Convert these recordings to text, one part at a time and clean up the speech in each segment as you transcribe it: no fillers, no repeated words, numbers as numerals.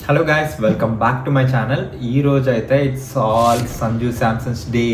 Hello guys, welcome back to my channel. ఈ రోజు అయితే it's all Sanju Samson's day.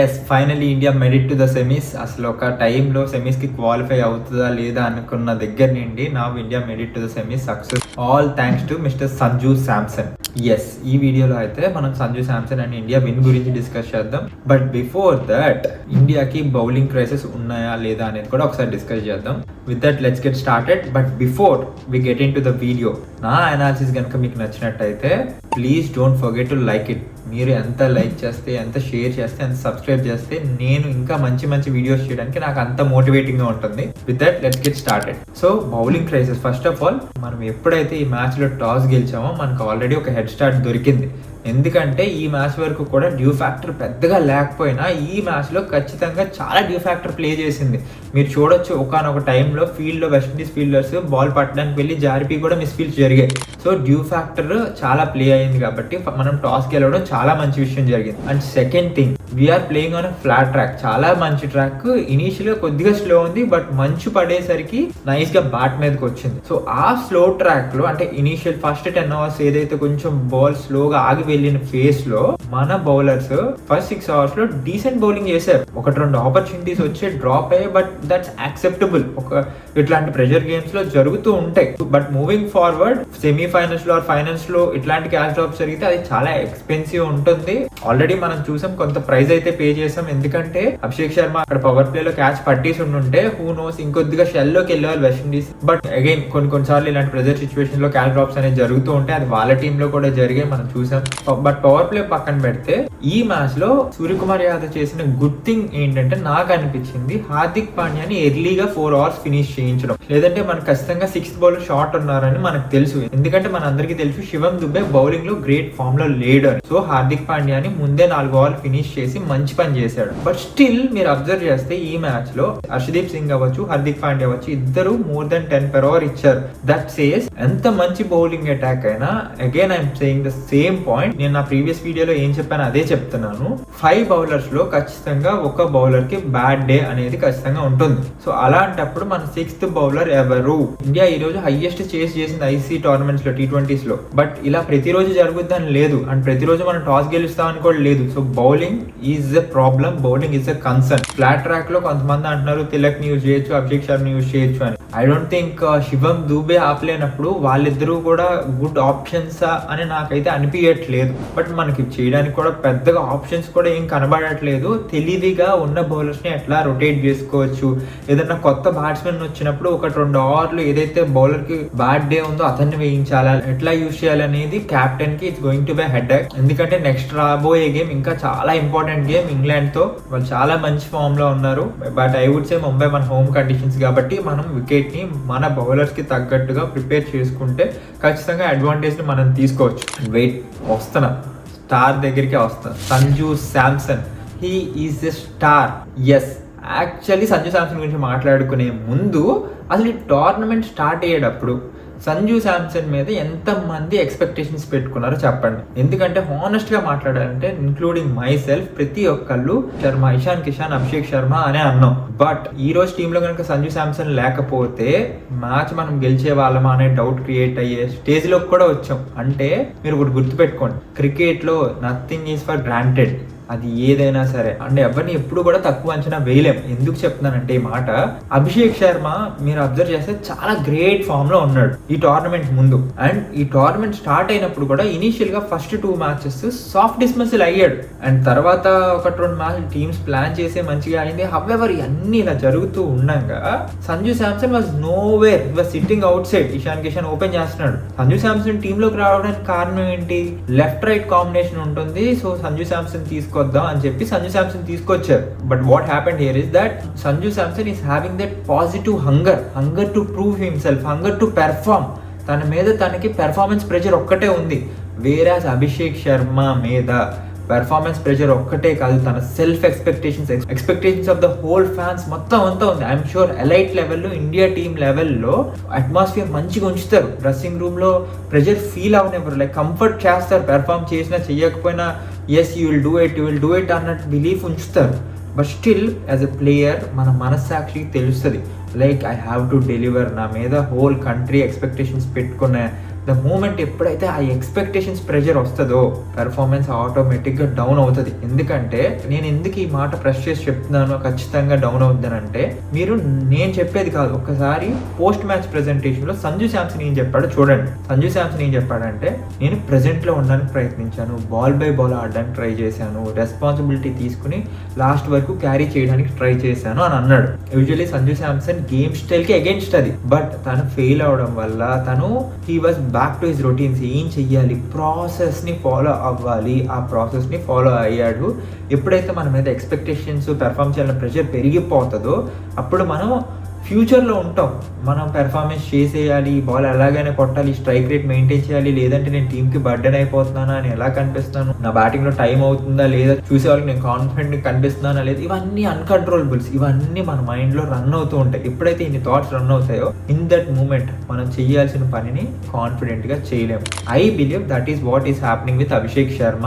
Yes, finally India made it to the semis. అసలు ఒక టైంలో సెమీస్కి క్వాలిఫై అవుతుందా లేదా అనుకున్న దగ్గర నుండి నా India made it to the semis success. All thanks to mister Sanju Samson. Yes, ఈ వీడియోలో అయితే మనం Sanju Samson and India win గురించి డిస్కస్ చేద్దాం. బట్ బిఫోర్ దట్ ఇండియాకి బౌలింగ్ క్రైసెస్ ఉన్నాయా లేదా అనేది కూడా ఒకసారి డిస్కస్ చేద్దాం. With that let's get started. But before we get into the video, నా అనాలిసిస్ కనుక మీకు నచ్చినట్టయితే please don't forget to like it. మీరు ఎంత లైక్ చేస్తే, ఎంత షేర్ చేస్తే, ఎంత సబ్స్క్రైబ్ చేస్తే నేను ఇంకా మంచి మంచి వీడియోస్ చేయడానికి నాకు అంత మోటివేటింగ్గా ఉంటుంది. With that let's get started. So bowling crisis, first of all మనం ఎప్పుడైతే ఈ మ్యాచ్లో టాస్ గెలిచామో మనకు ఆల్రెడీ ఒక హెడ్ స్టార్ట్ దొరికింది. ఎందుకంటే ఈ మ్యాచ్ వరకు కూడా డ్యూ ఫ్యాక్టర్ పెద్దగా లేకపోయినా ఈ మ్యాచ్లో ఖచ్చితంగా చాలా డ్యూ ఫ్యాక్టర్ ప్లే చేసింది. మీరు చూడొచ్చు, ఒకనొక టైంలో ఫీల్డ్లో వెస్టిండీస్ ఫీల్డర్స్ బాల్ పట్టడానికి వెళ్ళి జారిపి కూడా మిస్ఫీల్డ్స్ జరిగాయి. సో డ్యూ ఫ్యాక్టర్ చాలా ప్లే అయింది కాబట్టి మనం టాస్ గెలవడం చాలా మంచి విషయం జరిగింది. And second thing, we are playing on flat track, చాలా మంచి ట్రాక్. ఇనీషియల్ గా కొద్దిగా స్లో ఉంది, బట్ మంచు పడేసరికి నైస్ గా బ్యాట్ మీదకి వచ్చింది. సో ఆ స్లో ట్రాక్ లో, అంటే ఇనీషియల్ ఫస్ట్ 10 అవర్స్ ఏదైతే కొంచెం బాల్ స్లోగా ఆగి వెళ్ళిన ఫేస్ లో మన బౌలర్స్ ఫస్ట్ 6 అవర్స్ లో డీసెంట్ బౌలింగ్ చేశారు. 1-2 ఆపర్చునిటీస్ వచ్చి డ్రాప్ అయ్యాయి, బట్ దట్స్ యాక్సెప్టబుల్. ఇట్లాంటి ప్రెషర్ గేమ్స్ లో జరుగుతూ ఉంటాయి. బట్ మూవింగ్ ఫార్వర్డ్ సెమీఫైనల్స్ లో ఆర్ ఫైనల్స్ లో ఇట్లాంటి క్యాచ్ డ్రాప్స్ జరిగితే అది చాలా ఎక్స్పెన్సివ్ ఉంటుంది. ఆల్రెడీ మనం చూసాం, కొంత ప్రైజ్ అయితే పే చేసాం. ఎందుకంటే అభిషేక్ శర్మ అక్కడ పవర్ ప్లే లో క్యాచ్ పట్టేసి ఉంటే హూ నోస్ ఇంకొద్దిగా షెల్ లోకి వెళ్ళేవాళ్ళు వెస్టిండీస్. బట్ అగైన్ కొన్నిసార్లు ఇలాంటి ప్రెజర్ సిచ్యువేషన్ లో క్యాచ్ డ్రాప్స్ అనేది జరుగుతూ ఉంటాయి. అది వాళ్ళ టీమ్ లో కూడా జరిగాయి, మనం చూసాం. బట్ పవర్ ప్లే పక్కన పెడితే ఈ మ్యాచ్ లో సూర్యకుమార్ యాదవ్ చేసిన గుడ్ థింగ్ ఏంటంటే, నాకు అనిపించింది హార్దిక్ పాండ్యాని ఎర్లీగా 4 అవర్స్ ఫినిష్ చేయించడం. లేదంటే మనకు ఖచ్చితంగా 6th బౌలర్ షార్ట్ ఉన్నారని మనకు తెలుసు. ఎందుకంటే మన అందరికీ తెలుసు శివం దుబే బౌలింగ్ లో గ్రేట్ ఫామ్ లో లేడర్. సో హార్దిక్ పాండ్యాని ముందే 4 ఓవర్లు ఫినిష్ చేసి మంచి పని చేశాడు. బట్ స్టిల్ మీరు అబ్జర్వ్ చేస్తే ఈ మ్యాచ్ లో హర్షదీప్ సింగ్ అవ్వచ్చు, హార్దిక్ పాండ్యా అవ్వచ్చు, ఇద్దరు మోర్ దెన్ 10 per over ఇచ్చారు. దట్ సేస్ ఎంత మంచి బౌలింగ్ అటాక్ అయినా, again I'm saying the same point. నేను నా ప్రీవియస్ వీడియోలో ఏం చెప్పాను అదే చెప్తున్నాను. 5 బౌలర్స్ లో ఖచ్చితంగా ఒక బౌలర్ కి బ్యాడ్ డే అనేది ఖచ్చితంగా ఉంటుంది. సో అలాంటప్పుడు మన 6th బౌలర్ ఎవరు? ఇండియా ఈ రోజు హైయెస్ట్ చేస్ చేసింది ఐసీ టోర్నమెంట్స్ లో, T20s లో. బట్ ఇలా ప్రతిరోజు జరుగుద్దని లేదు, అండ్ ప్రతిరోజు మనం టాస్ గెలుస్తామని కూడా లేదు. So bowling is a problem, bowling is a concern. Flat track లో కొంతమంది అంటున్నారు తిలక్ ని యూజ్ చేయొచ్చు, అభిషేక్ శర్మ యూజ్ చేయొచ్చు అని. ఐ డోంట్ థింక్ శివం దూబే ఆపలేనప్పుడు వాళ్ళిద్దరూ కూడా గుడ్ ఆప్షన్స్ అని నాకైతే అనిపించట్లేదు. బట్ మనకి చేయడానికి కూడా పెద్దగా ఆప్షన్స్ కూడా ఏం కనబడట్లేదు. తెలివిగా ఉన్న బౌలర్స్ ని ఎట్లా రొటేట్ చేసుకోవచ్చు, ఏదైనా కొత్త బ్యాట్స్మెన్ వచ్చినప్పుడు 1-2 ఓవర్లు ఏదైతే బౌలర్ కి బ్యాడ్ డే ఉందో అతన్ని వేయించాలా, ఎట్లా యూజ్ చేయాలనేది కెప్టెన్ కి it's going to be headache. ఎందుకంటే నెక్స్ట్ రాబోయే గేమ్ ఇంకా చాలా ఇంపార్టెంట్ గేమ్ ఇంగ్లాండ్ తో. వాళ్ళు చాలా మంచి ఫామ్ లో ఉన్నారు. But I would say Mumbai మన హోమ్ కండిషన్స్ కాబట్టి మనం వికెట్ ని మన బౌలర్స్ కి తగ్గట్టుగా ప్రిపేర్ చేసుకుంటే ఖచ్చితంగా అడ్వాంటేజ్ ని మనం తీసుకోవచ్చు. వెయిట్, వస్తున్నా స్టార్ దగ్గరికి వస్తున్నా. Sanju Samson, he is a star. Yes, actually Sanju Samson గురించి మాట్లాడుకునే ముందు అసలు ఈ టోర్నమెంట్ స్టార్ట్ అయ్యేటప్పుడు సంజు శాంసన్ మీద ఎంతమంది ఎక్స్పెక్టేషన్స్ పెట్టుకున్నారో చెప్పండి. ఎందుకంటే హానెస్ట్ గా మాట్లాడాలంటే ఇంక్లూడింగ్ మై సెల్ఫ్, ప్రతి ఒక్కళ్ళు శర్మ, ఇషాన్ కిషాన్, అభిషేక్ శర్మ అనే అన్నాం. బట్ ఈ రోజు టీంలో కనుక సంజు శాంసన్ లేకపోతే మ్యాచ్ మనం గెలిచే వాళ్ళమా అనే డౌట్ క్రియేట్ అయ్యే స్టేజ్ లోకి కూడా వచ్చాం. అంటే మీరు ఒకటి గుర్తుపెట్టుకోండి, క్రికెట్ లో నథింగ్ ఈజ్ ఫర్ గ్రాంటెడ్. అది ఏదైనా సరే, అంటే ఎవరిని ఎప్పుడు కూడా తక్కువ అంచనా వేయలేం. ఎందుకు చెప్తున్నానంటే ఈ మాట, అభిషేక్ శర్మ మీరు అబ్జర్వ్ చేస్తే చాలా గ్రేట్ ఫామ్ లో ఉన్నాడు ఈ టోర్నమెంట్ ముందు. అండ్ ఈ టోర్నమెంట్ స్టార్ట్ అయినప్పుడు కూడా ఇనీషియల్ గా ఫస్ట్ 2 మ్యాచెస్ సాఫ్ట్ డిస్మిసల్ అయ్యాడు. అండ్ తర్వాత 1-2 మ్యాచ్ టీమ్స్ ప్లాన్ చేసే మంచిగా అయింది. హవెవర్ అన్ని ఇలా జరుగుతూ ఉండగా Sanju Samson was nowhere, was sitting out side. Ishan Kishan open చేస్తున్నాడు. సంజు శాంసన్ టీమ్ లోకి రావడానికి కారణం ఏంటి? లెఫ్ట్ రైట్ కాంబినేషన్ ఉంటుంది. సో సంజు శాంసన్ తీసుకొద్దాం అని చెప్పి సంజు శాంసన్ తీసుకొచ్చారు. But what happened here is that Sanju Samson is having that positive hunger to prove himself, hunger to perform. తన మీద తనకి పెర్ఫార్మెన్స్ ప్రెషర్ ఒక్కటే ఉంది. వేరాజ్ అభిషేక్ శర్మ మీద పెర్ఫార్మెన్స్ ప్రెషర్ ఒక్కటే కాదు, తన self expectations of the whole fans మొత్తం అంతా ఉంది. ఐఎమ్ షూర్ ఎలైట్ లెవెల్లో, ఇండియా టీమ్ లెవెల్లో అట్మాస్ఫియర్ మంచిగా ఉంచుతారు. డ్రెస్సింగ్ రూమ్ లో ప్రెషర్ ఫీల్ అవనివ్వరు, లైక్ కంఫర్ట్ చేస్తారు. పెర్ఫార్మ్ చేసినా చెయ్యకపోయినా yes you will do it అన్నట్టు బిలీఫ్ ఉంచుతారు. But still as a player మన మనస్సాక్షికి తెలుస్తుంది, like I have to deliver. నా మీద హోల్ కంట్రీ ఎక్స్పెక్టేషన్స్ పెట్టుకున్న ద మూమెంట్ ఎప్పుడైతే ఆ ఎక్స్పెక్టేషన్స్ ప్రెషర్ వస్తుందో పెర్ఫార్మెన్స్ ఆటోమేటిక్గా డౌన్ అవుతుంది. ఎందుకంటే నేను ఎందుకు ఈ మాట ప్రెస్ చేసి చెప్తున్నాను ఖచ్చితంగా డౌన్ అవుతుందనంటే, మీరు నేను చెప్పేది కాదు, ఒక్కసారి పోస్ట్ మ్యాచ్ ప్రెజెంటేషన్లో సంజు శాంసన్ ఏం చెప్పాడో చూడండి. సంజు శాంసన్ ఏం చెప్పాడంటే, నేను ప్రెజెంట్లో ఉండడానికి ప్రయత్నించాను, బాల్ బై బాల్ ఆడడానికి ట్రై చేశాను, రెస్పాన్సిబిలిటీ తీసుకుని లాస్ట్ వరకు క్యారీ చేయడానికి ట్రై చేశాను అని అన్నాడు. యూజువల్లీ సంజు శాంసన్ గేమ్ స్టైల్కి అగేన్స్ట్ అది, బట్ తను ఫెయిల్ అవడం వల్ల తను he was back to his routines. ఏం చెయ్యాలి, ప్రాసెస్ని ఫాలో అవ్వాలి, ఆ ప్రాసెస్ని ఫాలో అయ్యాడు. ఎప్పుడైతే మన మీద ఎక్స్పెక్టేషన్స్ పెర్ఫామ్ చేయాలని ప్రెషర్ పెరిగిపోతుందో అప్పుడు మనం ఫ్యూచర్లో ఉంటాం. మనం పెర్ఫార్మెన్స్ చేసేయాలి, బాల్ ఎలాగైనా కొట్టాలి, స్ట్రైక్ రేట్ మెయింటైన్ చేయాలి, లేదంటే నేను టీంకి బర్డెన్ అయిపోతున్నానా, నేను ఎలా కనిపిస్తాను, నా బ్యాటింగ్లో టైం అవుతుందా లేదా, చూసే వాళ్ళకి నేను కాన్ఫిడెంట్గా కనిపిస్తున్నానా లేదా, ఇవన్నీ అన్కంట్రోలబుల్స్, ఇవన్నీ మన మైండ్లో రన్ అవుతూ ఉంటాయి. ఎప్పుడైతే ఇన్ని థాట్స్ రన్ అవుతాయో ఇన్ దట్ మూమెంట్ మనం చేయాల్సిన పనిని కాన్ఫిడెంట్గా చేయలేము. I believe that is what is happening with Abhishek Sharma.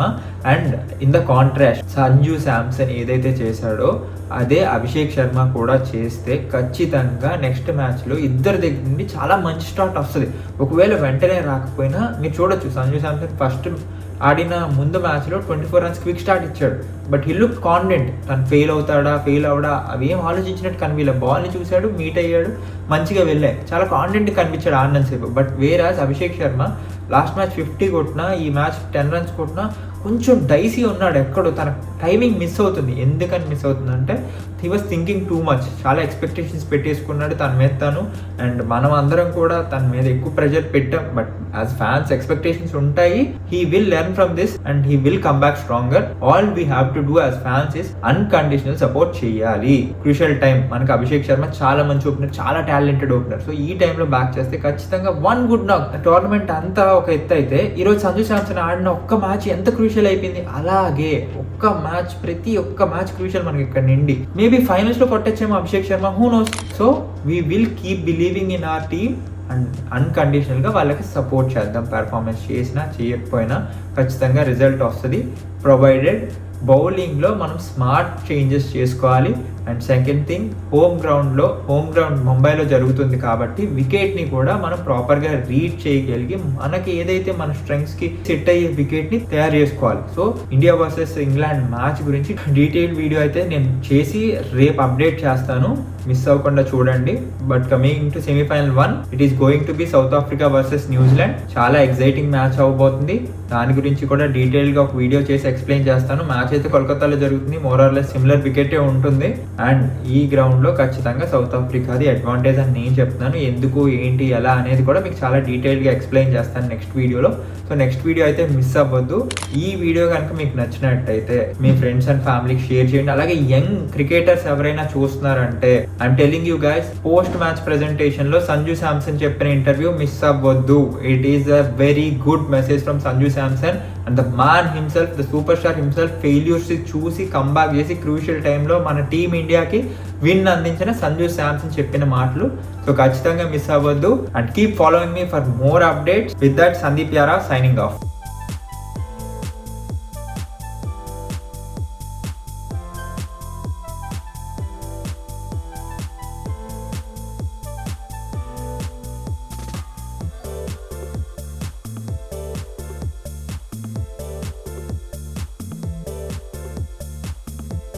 And in the contrast Sanju Samson ఏదైతే చేశాడో అదే అభిషేక్ శర్మ కూడా చేస్తే ఖచ్చితంగా నెక్స్ట్ మ్యాచ్లో ఇద్దరి దగ్గర నుండి చాలా మంచి స్టార్ట్ వస్తుంది. ఒకవేళ వెంటనే రాకపోయినా మీరు చూడొచ్చు, సంజు శాంసన్ ఫస్ట్ ఆడిన ముందు మ్యాచ్లో 24 రన్స్ క్విక్ స్టార్ట్ ఇచ్చాడు, బట్ హీ లుక్ కాన్ఫిడెంట్. తను ఫెయిల్ అవుతాడా ఫెయిల్ అవడా అవి ఏం ఆలోచించినట్టు కనిపించలే. బాల్ని చూశాడు, మీట్ అయ్యాడు, మంచిగా వెళ్ళాయి, చాలా కాన్ఫిడెంట్ కనిపించాడు ఆడినంత సేపు. But whereas Abhishek Sharma last match 50 కొట్టినా, ఈ మ్యాచ్ 10 రన్స్ కొట్టినా కొంచెం డైసీ ఉన్నాడు. ఎక్కడో తన టైమింగ్ మిస్ అవుతుంది. ఎందుకని మిస్ అవుతుంది అంటే he was thinking too much, చాలా ఎక్స్పెక్టేషన్స్ పెట్టేసుకున్నాడు తన మీద తను. అండ్ మనం అందరం కూడా తన మీద ఎక్కువ ప్రెషర్ పెట్టాం. బట్ యాజ్ ఫ్యాన్స్ ఎక్స్పెక్టేషన్స్ ఉంటాయి. He will learn from this and he will come back stronger. All we have to do as fans is unconditional support చేయాలి. క్రూషియల్ టైం మనకు అభిషేక్ శర్మ చాలా మంచి ఓపెనర్, చాలా టాలెంటెడ్ ఓపెనర్. సో ఈ టైంలో back చేస్తే ఖచ్చితంగా వన్ గుడ్ నాక్. టోర్నమెంట్ అంతా ఒక ఎత్తు అయితే ఈరోజు సంజు శాంసన్ ఆడిన ఒక్క మ్యాచ్ ఎంత క్రూషియల్ అయిపోయింది. అలాగే ఒక్క మ్యాచ్, ప్రతి ఒక్క మ్యాచ్ క్రూషియల్ మనకి ఇక్కడ నిండి. మేబీ ఫైనల్స్ లో కొట్టచ్చేమో Abhishek Sharma, who knows. So we will keep believing in our team and అన్కండిషనల్గా వాళ్ళకి సపోర్ట్ చేద్దాం. పెర్ఫార్మెన్స్ చేసినా చేయకపోయినా ఖచ్చితంగా రిజల్ట్ వస్తుంది, ప్రొవైడెడ్ బౌలింగ్లో మనం స్మార్ట్ చేంజెస్ చేసుకోవాలి. And second thing, home ground ముంబైలో జరుగుతుంది కాబట్టి వికెట్ని కూడా మనం ప్రాపర్గా రీడ్ చేయగలిగి మనకి ఏదైతే మన స్ట్రెంగ్స్కి సెట్ అయ్యే వికెట్ని తయారు చేసుకోవాలి. So India versus England match గురించి డీటెయిల్ వీడియో అయితే నేను చేసి రేపు అప్డేట్ చేస్తాను, మిస్ అవ్వకుండా చూడండి. But coming to semi-final 1, it is going to be south Africa versus New Zealand. చాలా ఎగ్జైటింగ్ మ్యాచ్ అవ్వబోతుంది. దాని గురించి కూడా డీటెయిల్గా ఒక వీడియో చేసి ఎక్స్ప్లెయిన్ చేస్తాను. మ్యాచ్ అయితే కోల్కతాలో జరుగుతుంది, మోర్ ఆర్ లెస్ సిమిలర్ వికెటే ఉంటుంది. అండ్ ఈ గ్రౌండ్లో ఖచ్చితంగా సౌత్ ఆఫ్రికాది అడ్వాంటేజ్ అని నేను చెప్తున్నాను. ఎందుకు ఏంటి ఎలా అనేది కూడా మీకు చాలా డీటెయిల్గా ఎక్స్ప్లెయిన్ చేస్తాను నెక్స్ట్ వీడియోలో. సో నెక్స్ట్ వీడియో అయితే మిస్ అవ్వద్దు. ఈ వీడియో కనుక మీకు నచ్చినట్టయితే మీ ఫ్రెండ్స్ అండ్ ఫ్యామిలీకి షేర్ చేయండి. అలాగే యంగ్ క్రికెటర్స్ ఎవరైనా చూస్తున్నారంటే I'm telling you guys, post match presentation లో సంజు శాంసన్ చెప్పిన ఇంటర్వ్యూ మిస్ అవ్వద్దు. It is a very good message from Sanju Samson and the man himself, the super star himself. Failures చూసి కంబ్యాక్ చేసి క్రూషియల్ టైంలో మన టీమ్ ఇండియాకి విన్ అందించిన సంజు శాంసన్ చెప్పిన మాటలు. సో ఖచ్చితంగా మిస్ అవ్వద్దు and keep following me for more updates. With that, Sandeep Yaara signing off.